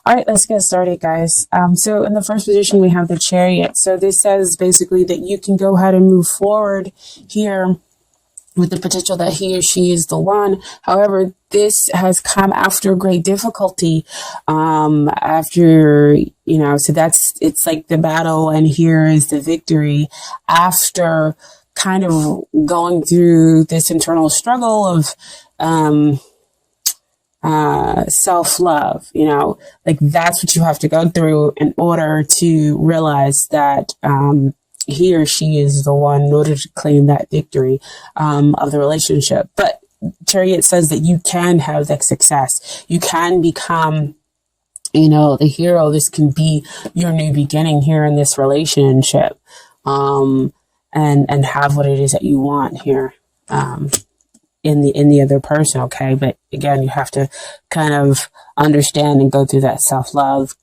All right, let's get started, guys. So in the first position, we have the Chariot. So this says basically that you can go ahead and move forward here with the potential that he or she is the one. However, this has come after great difficulty. It's like the battle, and here is the victory after kind of going through this internal struggle of self-love. Like that's what you have to go through in order to realize that he or she is the one in order to claim that victory of the relationship. But Chariot says that you can have that success. You can become, the hero. This can be your new beginning here in this relationship, and have what it is that you want here in the other person. Okay, but again, you have to kind of understand and go through that self-love,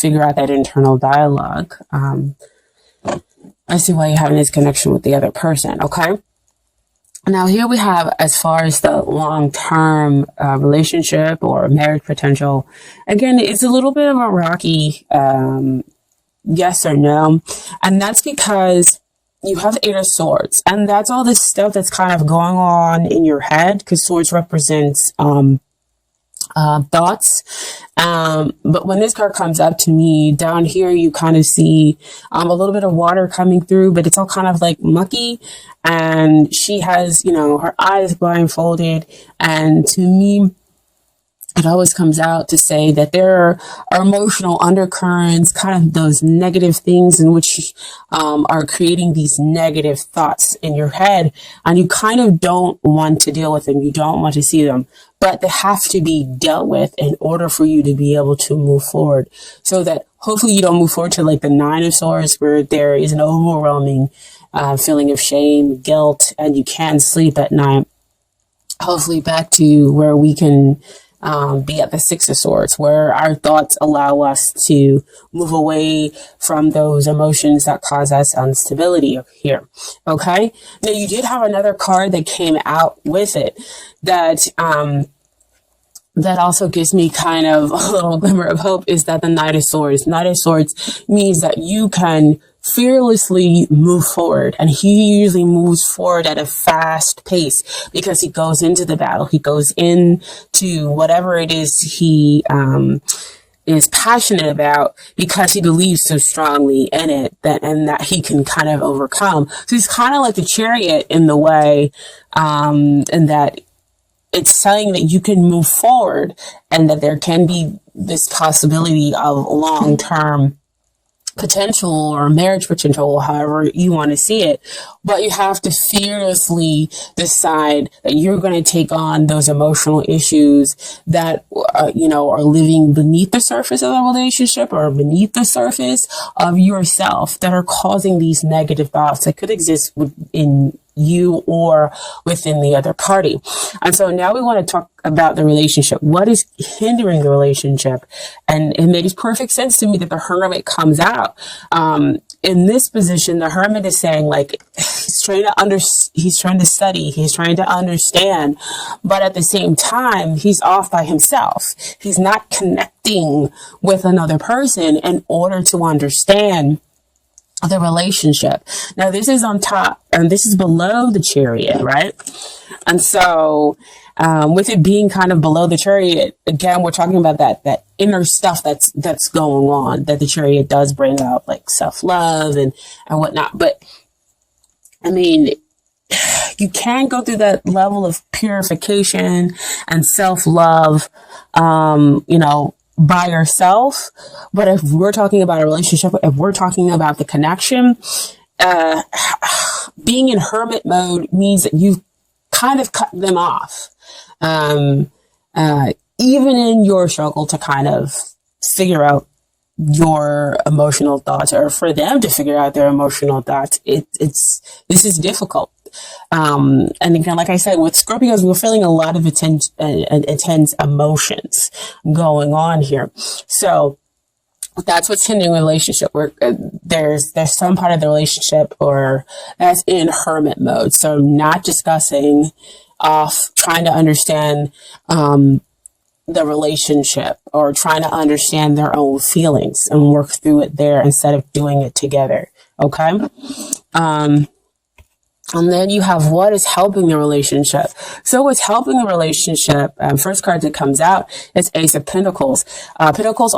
figure out that internal dialogue. I see why you're having this connection with the other person. Okay. Now here we have, as far as the long-term relationship or marriage potential, again, it's a little bit of a rocky yes or no. And that's because you have Eight of Swords, and that's all this stuff that's kind of going on in your head, because swords represents thoughts. But when this card comes up to me down here, you kind of see a little bit of water coming through, but it's all kind of like mucky. And she has, her eyes blindfolded. And to me, it always comes out to say that there are emotional undercurrents, kind of those negative things in which are creating these negative thoughts in your head. And you kind of don't want to deal with them. You don't want to see them. But they have to be dealt with in order for you to be able to move forward. So that hopefully you don't move forward to like the Nine of Swords, where there is an overwhelming feeling of shame, guilt, and you can't sleep at night. Hopefully back to where we can be at the Six of Swords, where our thoughts allow us to move away from those emotions that cause us instability here. Okay. Now you did have another card that came out with it that also gives me kind of a little glimmer of hope, is that the Knight of Swords. Knight of Swords means that you can fearlessly move forward, and he usually moves forward at a fast pace because he goes into the battle. He goes into whatever it is he is passionate about because he believes so strongly in it that he can kind of overcome. So he's kind of like the Chariot in the way, and that it's saying that you can move forward and that there can be this possibility of long-term potential or marriage potential, however you want to see it. But you have to fearlessly decide that you're going to take on those emotional issues that, are living beneath the surface of the relationship or beneath the surface of yourself that are causing these negative thoughts that could exist in you or within the other party. And so now we want to talk about the relationship. What is hindering the relationship? And it makes perfect sense to me that the Hermit comes out. In this position, the Hermit is saying, like, he's trying to study, he's trying to understand, but at the same time, he's off by himself. He's not connecting with another person in order to understand the relationship. Now this is on top and this is below the Chariot, right? And so with it being kind of below the Chariot, again, we're talking about that inner stuff that's going on, that the Chariot does bring up, like self-love and whatnot. But I mean, you can go through that level of purification and self-love, by yourself. But if we're talking about a relationship, if we're talking about the connection, being in hermit mode means that you've kind of cut them off. Even in your struggle to kind of figure out your emotional thoughts, or for them to figure out their emotional thoughts, this is difficult. And again, like I said, with Scorpios, we're feeling a lot of intense emotions going on here. So that's what's hindering the relationship. Where there's some part of the relationship or that's in hermit mode. So not discussing, off, trying to understand the relationship or trying to understand their own feelings and work through it there instead of doing it together. Okay. And then you have what is helping the relationship. So what's helping the relationship, first card that comes out is Ace of Pentacles. Aces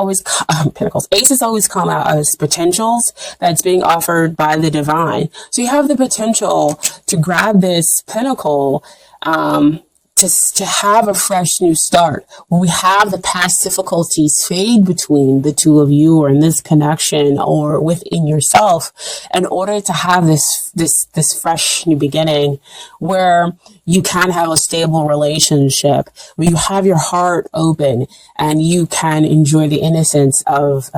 always come out as potentials that's being offered by the divine. So you have the potential to grab this pentacle, to have a fresh new start. When we have the past difficulties fade between the two of you or in this connection or within yourself, in order to have this fresh new beginning where you can have a stable relationship, where you have your heart open and you can enjoy the innocence of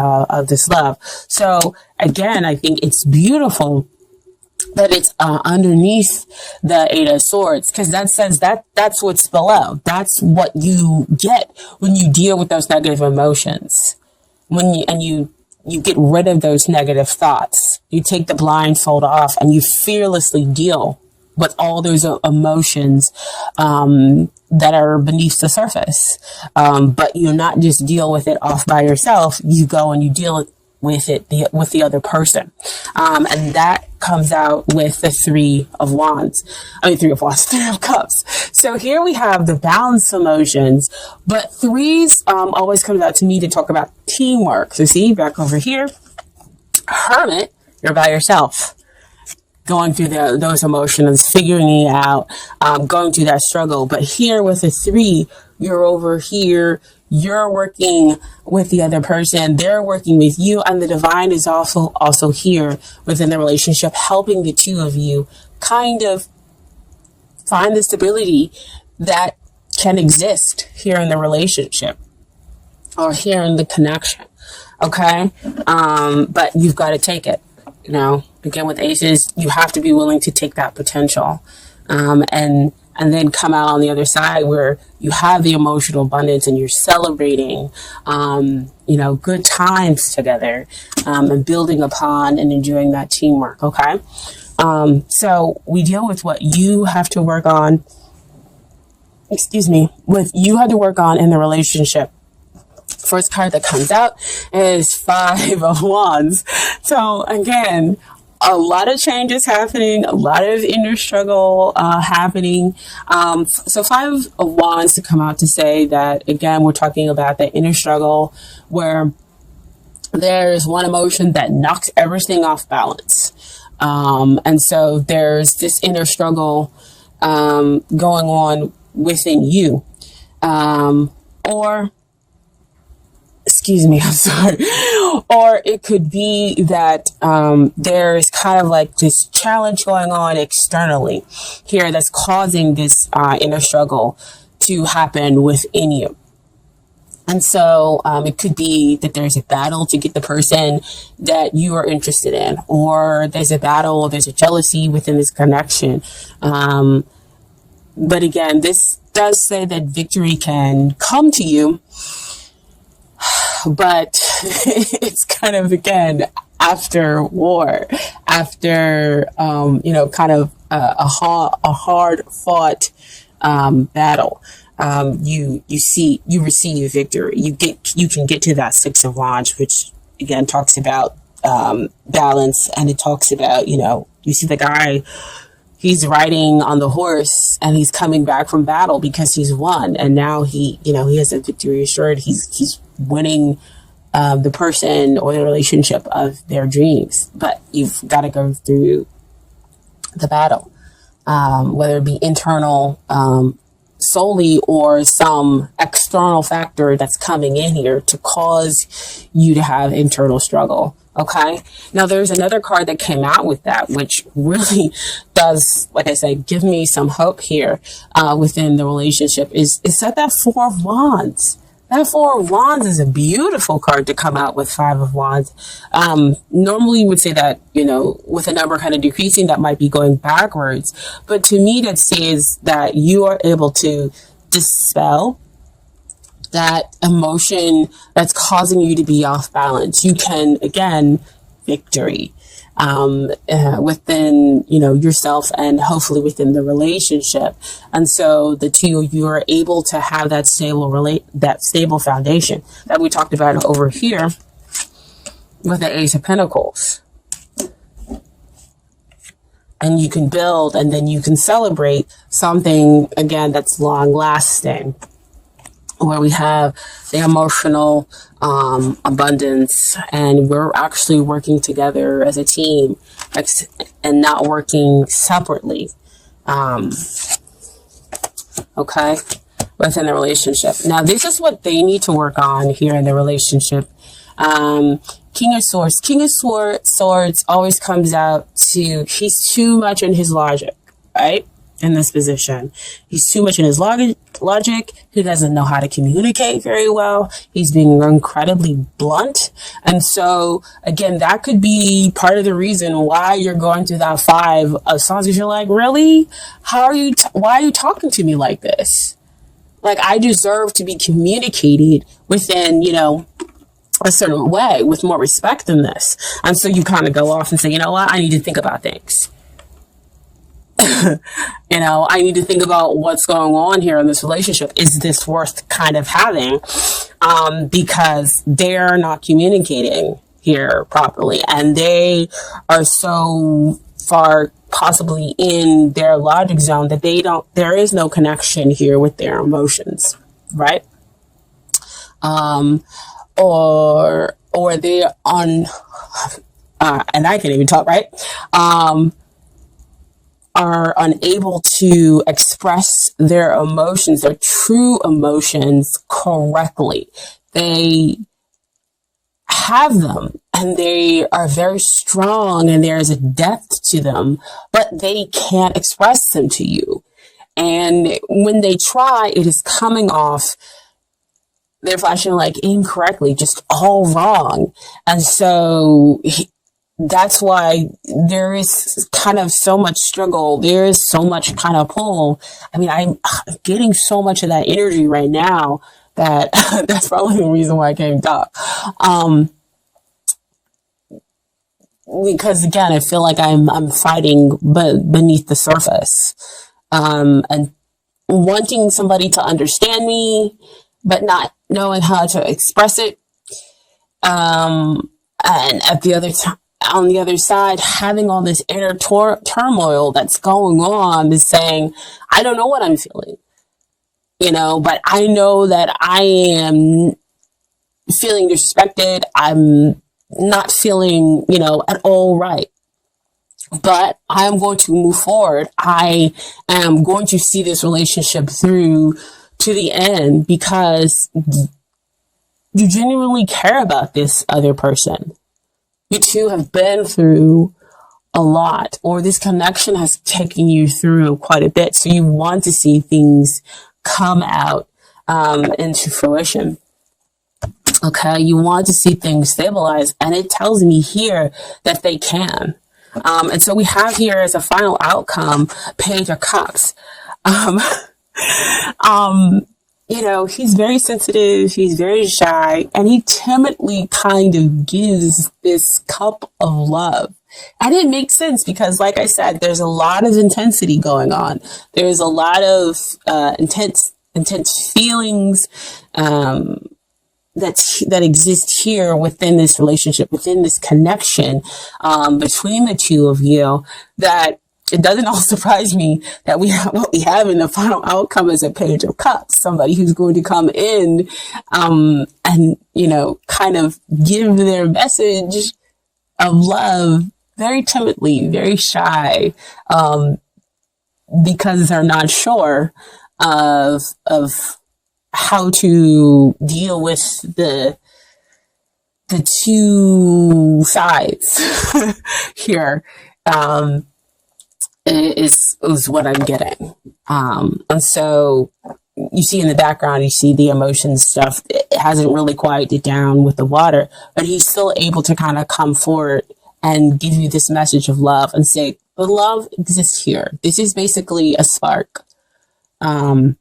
this love. So again, I think it's beautiful that it's underneath the Eight of Swords, because that says that's what's below. That's what you get when you deal with those negative emotions. When you get rid of those negative thoughts. You take the blindfold off and you fearlessly deal with all those emotions that are beneath the surface. But you're not just deal with it off by yourself. You go and you deal with it with the other person, and that comes out with the Three of Cups. So here we have the balanced emotions, but threes always comes out to me to talk about teamwork. So see, back over here, Hermit, you're by yourself, going through those emotions, figuring it out, going through that struggle. But here with the three, you're over here, you're working with the other person, they're working with you, and the divine is also here within the relationship, helping the two of you kind of find the stability that can exist here in the relationship or here in the connection. Okay. But you've got to take it, again, with aces, you have to be willing to take that potential, and then come out on the other side where you have the emotional abundance and you're celebrating, good times together, and building upon and enjoying that teamwork. Okay. So we deal with what you have to work on, what you had to work on in the relationship. First card that comes out is Five of Wands. So again, a lot of changes happening, a lot of inner struggle happening. So Five of Wands to come out to say that, again, we're talking about the inner struggle where there's one emotion that knocks everything off balance. And so there's this inner struggle going on within you. I'm sorry. Or it could be that there's kind of like this challenge going on externally here that's causing this inner struggle to happen within you. And so it could be that there's a battle to get the person that you are interested in, or there's a battle, or there's a jealousy within this connection. But again, this does say that victory can come to you, but it's kind of, again, after war, after, kind of a hard fought battle. You receive victory. You can get to that Six of Wands, which again talks about balance, and it talks about, you see the guy, he's riding on the horse and he's coming back from battle because he's won, and now he has a victory assured. He's winning the person or the relationship of their dreams, but you've got to go through the battle, whether it be internal solely or some external factor that's coming in here to cause you to have internal struggle. Okay. Now there's another card that came out with that, which really does, like I said, give me some hope here within the relationship. Is that Four of Wands. That Four of Wands is a beautiful card to come out with Five of Wands. Normally you would say that, with a number kind of decreasing, that might be going backwards. But to me, that says that you are able to dispel that emotion that's causing you to be off balance. You can, again, victory within, yourself and hopefully within the relationship. And so the two of you are able to have that stable foundation that we talked about over here with the Ace of Pentacles. And you can build, and then you can celebrate something, again, that's long lasting, where we have the emotional abundance, and we're actually working together as a team and not working separately. Okay, within the relationship. Now, this is what they need to work on here in the relationship. King of Swords. King of Swords always comes out to, he's too much in his logic, right? In this position, he's too much in his logic. He doesn't know how to communicate very well. He's being incredibly blunt. And so, again, that could be part of the reason why you're going through that 5 of songs, because you're like, really? Why are you talking to me like this? Like, I deserve to be communicated within, a certain way with more respect than this. And so you kind of go off and say, you know what? I need to think about things. I need to think about what's going on here in this relationship. Is this worth kind of having? Because they're not communicating here properly, and they are so far possibly in their logic zone that there is no connection here with their emotions, right? Or they're on, and I can't even talk, right? Are unable to express their emotions, their true emotions, correctly. They have them, and they are very strong, and there is a depth to them, but they can't express them to you. And when they try, it is coming off, they're flashing like incorrectly, just all wrong. And so that's why there is kind of so much struggle. There is so much kind of pull. I mean, I'm getting so much of that energy right now that that's probably the reason why I came talk. Because again, I feel like I'm fighting beneath the surface, and wanting somebody to understand me, but not knowing how to express it. And at the other time, on the other side, having all this inner turmoil that's going on, is saying, I don't know what I'm feeling, but I know that I am feeling disrespected. I'm not feeling, at all right. But I am going to move forward. I am going to see this relationship through to the end, because you genuinely care about this other person. You two have been through a lot, or this connection has taken you through quite a bit. So you want to see things come out into fruition. Okay, you want to see things stabilize, and it tells me here that they can. And so we have here as a final outcome, Page of Cups. He's very sensitive, he's very shy, and he timidly kind of gives this cup of love. And it makes sense because, like I said, there's a lot of intensity going on. There's a lot of intense feelings that exist here within this relationship, within this connection between the two of you, that it doesn't all surprise me that what we have in the final outcome is a Page of Cups, somebody who's going to come in and, kind of give their message of love very timidly, very shy, because they're not sure of how to deal with the two sides here. Is what I'm getting. And so you see in the background, you see the emotions stuff. It hasn't really quieted down with the water, but he's still able to kind of come forward and give you this message of love and say, the love exists here. This is basically a spark. The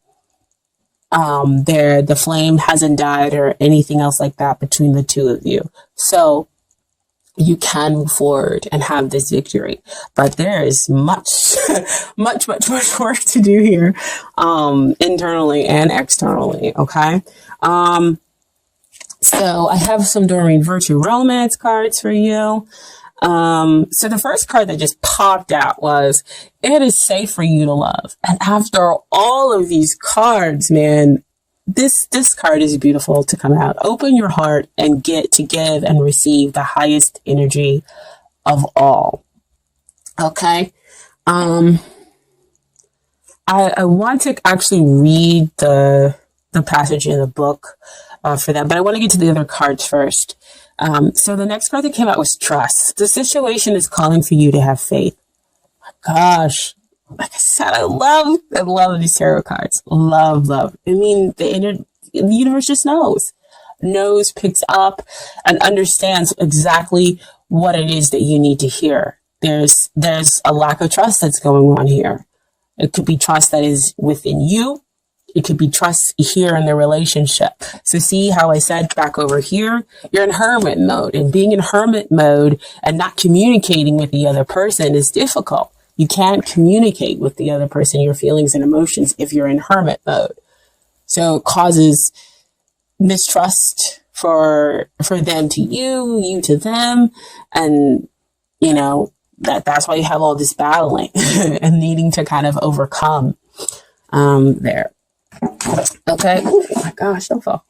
flame hasn't died or anything else like that between the two of you. So you can move forward and have this victory. But there is much, much work to do here, internally and externally. Okay. So I have some Doreen Virtue Romance cards for you. So the first card that just popped out was, it is safe for you to love. And after all of these cards, man, this card is beautiful to come out. Open your heart and get to give and receive the highest energy of all. Okay. I want to actually read the passage in the book for that, but I want to get to the other cards first. So the next card that came out was trust. The situation is calling for you to have faith. Gosh, like I said, I love these tarot cards. Love. I mean, the universe just knows, picks up, and understands exactly what it is that you need to hear. There's a lack of trust that's going on here. It could be trust that is within you. It could be trust here in the relationship. So see how I said back over here, you're in hermit mode, and being in hermit mode and not communicating with the other person is difficult. You can't communicate with the other person your feelings and emotions if you're in hermit mode. So it causes mistrust for them to you to them. And, that's why you have all this battling and needing to kind of overcome there. Okay. Oh my gosh, don't fall.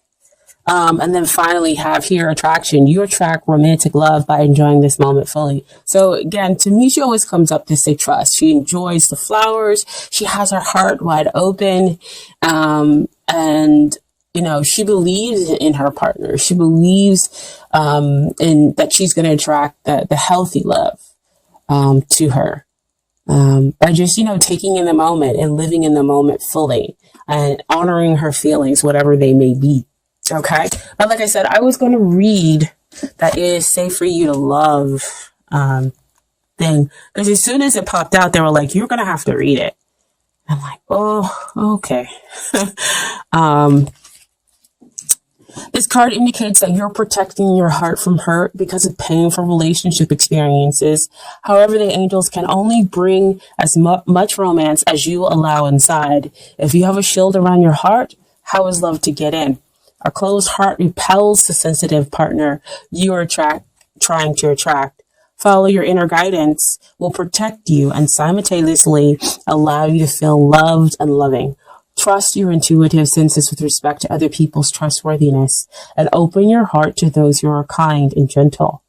And then finally have here attraction. You attract romantic love by enjoying this moment fully. So again, to me, she always comes up to say trust. She enjoys the flowers. She has her heart wide open. And she believes in her partner. She believes, in that she's going to attract the healthy love, to her. By just, taking in the moment and living in the moment fully and honoring her feelings, whatever they may be. Okay. But like I said, I was going to read that it is safe for you to love, thing. Because as soon as it popped out, they were like, you're going to have to read it. I'm like, oh, okay. This card indicates that you're protecting your heart from hurt because of painful relationship experiences. However, the angels can only bring as much romance as you allow inside. If you have a shield around your heart, how is love to get in? A closed heart repels the sensitive partner you are trying to attract. Follow your inner guidance will protect you and simultaneously allow you to feel loved and loving. Trust your intuitive senses with respect to other people's trustworthiness and open your heart to those who are kind and gentle.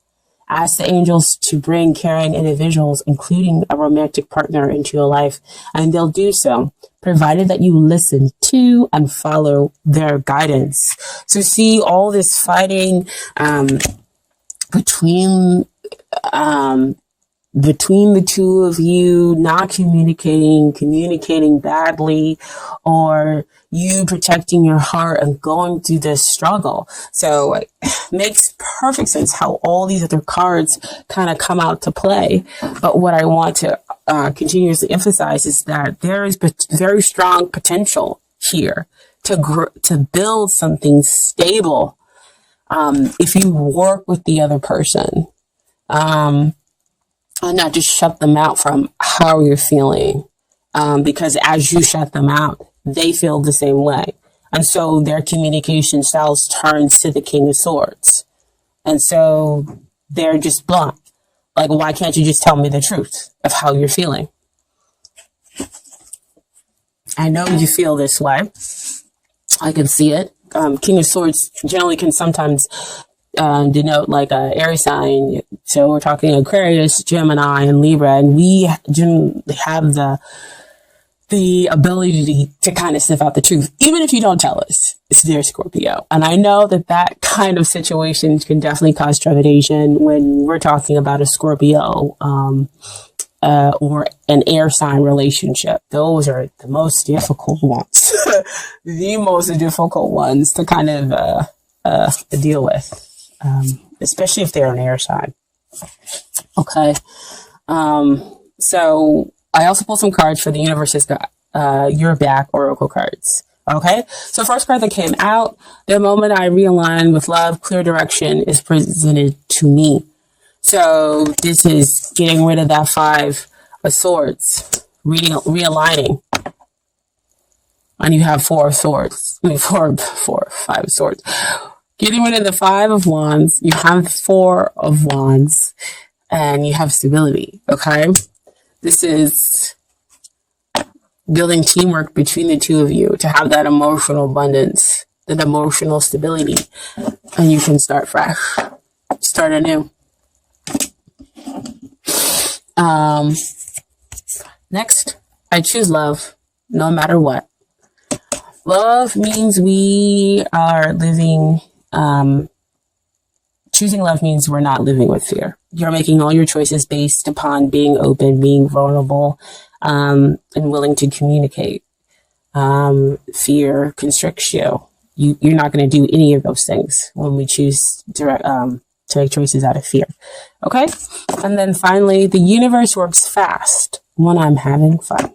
Ask the angels to bring caring individuals, including a romantic partner, into your life, and they'll do so, provided that you listen to and follow their guidance. So see all this fighting between the two of you, not communicating badly, or you protecting your heart and going through this struggle. So it makes perfect sense how all these other cards kind of come out to play. But what I want to continuously emphasize is that there is very strong potential here to build something stable, if you work with the other person. And not just shut them out from how you're feeling. Because as you shut them out, they feel the same way. And so their communication styles turns to the King of Swords. And so they're just blunt. Like, why can't you just tell me the truth of how you're feeling? I know you feel this way. I can see it. King of Swords generally can sometimes denote like a air sign. So we're talking Aquarius, Gemini, and Libra, and we generally have the ability to kind of sniff out the truth, even if you don't tell us. It's their Scorpio. And I know that kind of situation can definitely cause trepidation when we're talking about a Scorpio, or an air sign relationship. Those are the most difficult ones. The most difficult ones to kind of deal with. Especially if they're an air sign. Okay. So I also pulled some cards for the universe's Your Back Oracle cards. Okay. So first card that came out, the moment I realign with love, clear direction is presented to me. So this is getting rid of that Five of Swords, realigning. And you have Four of Swords. I mean, Five of Swords. Getting rid of the Five of Wands. You have Four of Wands. And you have stability, okay? This is building teamwork between the two of you to have that emotional abundance, that emotional stability. And you can start fresh. Start anew. Next, I choose love, no matter what. Love means we are living, choosing love means we're not living with fear. You're making all your choices based upon being open, being vulnerable, and willing to communicate. Fear constricts you. You're not going to do any of those things when we choose to make choices out of fear. Okay? And then finally, the universe works fast when I'm having fun.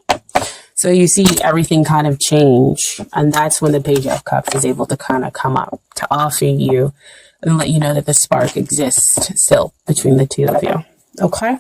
So you see everything kind of change. And that's when the Page of Cups is able to kind of come up to offer you and let you know that the spark exists still between the two of you. Okay?